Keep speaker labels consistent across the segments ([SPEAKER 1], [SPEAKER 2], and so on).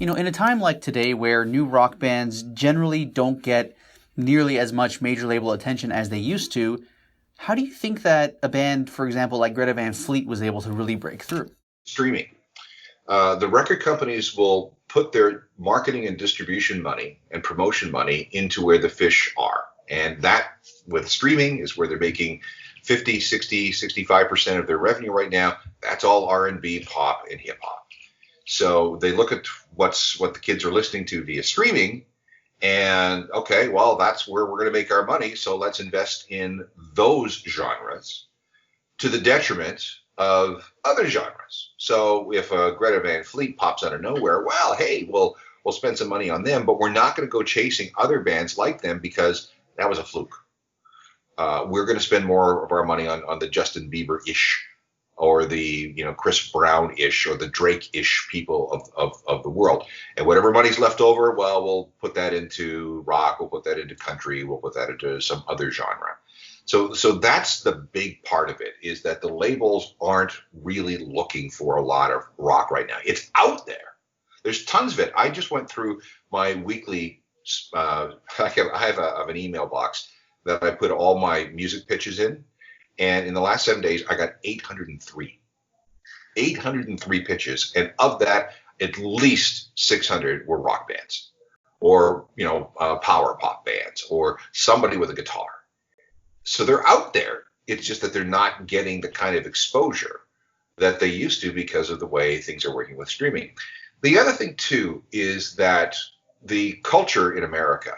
[SPEAKER 1] In a time like today where new rock bands generally don't get nearly as much major label attention as they used to, how do you think that a band, for example, like Greta Van Fleet was able to really break through?
[SPEAKER 2] Streaming. The record companies will put their marketing and distribution money and promotion money into where the fish are. And that, with streaming, is where they're making 50, 60, 65% of their revenue right now. That's all R&B, pop, and hip hop. So they look at what the kids are listening to via streaming, and okay, well, that's where we're going to make our money. So let's invest in those genres to the detriment of other genres. So if a Greta Van Fleet pops out of nowhere, well, hey, we'll spend some money on them, but we're not going to go chasing other bands like them because that was a fluke. We're going to spend more of our money on the Justin Bieber-ish or the Chris Brown-ish or the Drake-ish people of the world. And whatever money's left over, well, we'll put that into rock, we'll put that into country, we'll put that into some other genre. So that's the big part of it, is that the labels aren't really looking for a lot of rock right now. It's out there. There's tons of it. I just went through my weekly, I have an email box that I put all my music pitches in. And in the last 7 days, I got 803. 803 pitches. And of that, at least 600 were rock bands or, power pop bands or somebody with a guitar. So they're out there. It's just that they're not getting the kind of exposure that they used to because of the way things are working with streaming. The other thing, too, is that the culture in America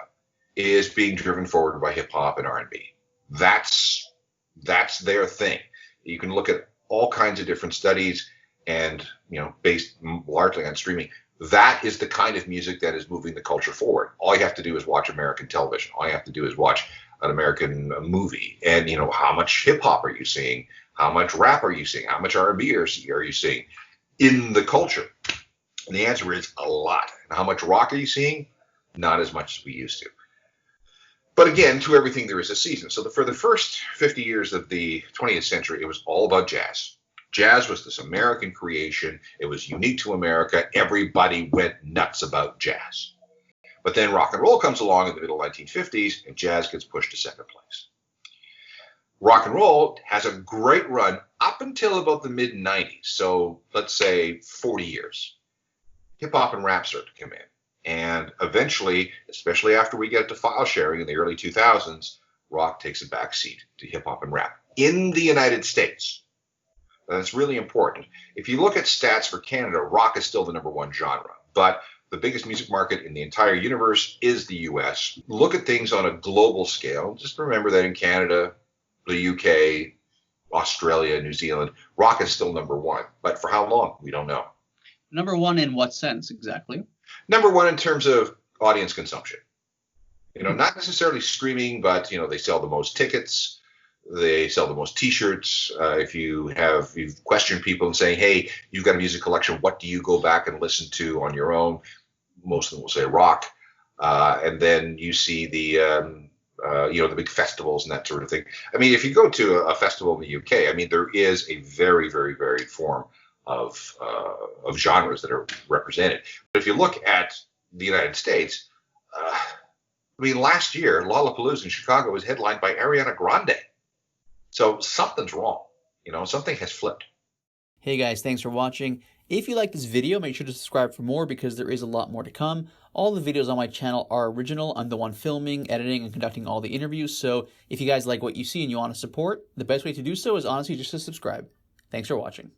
[SPEAKER 2] is being driven forward by hip hop and R&B. That's their thing. You can look at all kinds of different studies and, based largely on streaming. That is the kind of music that is moving the culture forward. All you have to do is watch American television. All you have to do is watch an American movie. And, how much hip hop are you seeing? How much rap are you seeing? How much R&B are you seeing in the culture? And the answer is a lot. And how much rock are you seeing? Not as much as we used to. But again, to everything there is a season. So for the first 50 years of the 20th century, it was all about jazz. Jazz was this American creation. It was unique to America. Everybody went nuts about jazz. But then rock and roll comes along in the middle 1950s, and jazz gets pushed to second place. Rock and roll has a great run up until about the mid-90s. So let's say 40 years. Hip hop and rap start to come in. And eventually, especially after we get to file sharing in the early 2000s, rock takes a back seat to hip hop and rap in the United States. That's really important. If you look at stats for Canada, rock is still the number one genre, but the biggest music market in the entire universe is the US. Look at things on a global scale. Just remember that in Canada, the UK, Australia, New Zealand, rock is still number one. But for how long? We don't know.
[SPEAKER 1] Number one in what sense exactly?
[SPEAKER 2] Number one in terms of audience consumption. Not necessarily streaming, but, they sell the most tickets. They sell the most T-shirts. If you've questioned people and saying, hey, you've got a music collection, what do you go back and listen to on your own? Most of them will say rock. And then you see the big festivals and that sort of thing. I mean, if you go to a festival in the UK, there is a very, very varied form of genres that are represented. But if you look at the United States, last year, Lollapalooza in Chicago was headlined by Ariana Grande. So something's wrong. Something has flipped.
[SPEAKER 1] Hey guys, thanks for watching. If you like this video, make sure to subscribe for more because there is a lot more to come. All the videos on my channel are original. I'm the one filming, editing, and conducting all the interviews. So if you guys like what you see and you want to support, the best way to do so is honestly just to subscribe. Thanks for watching.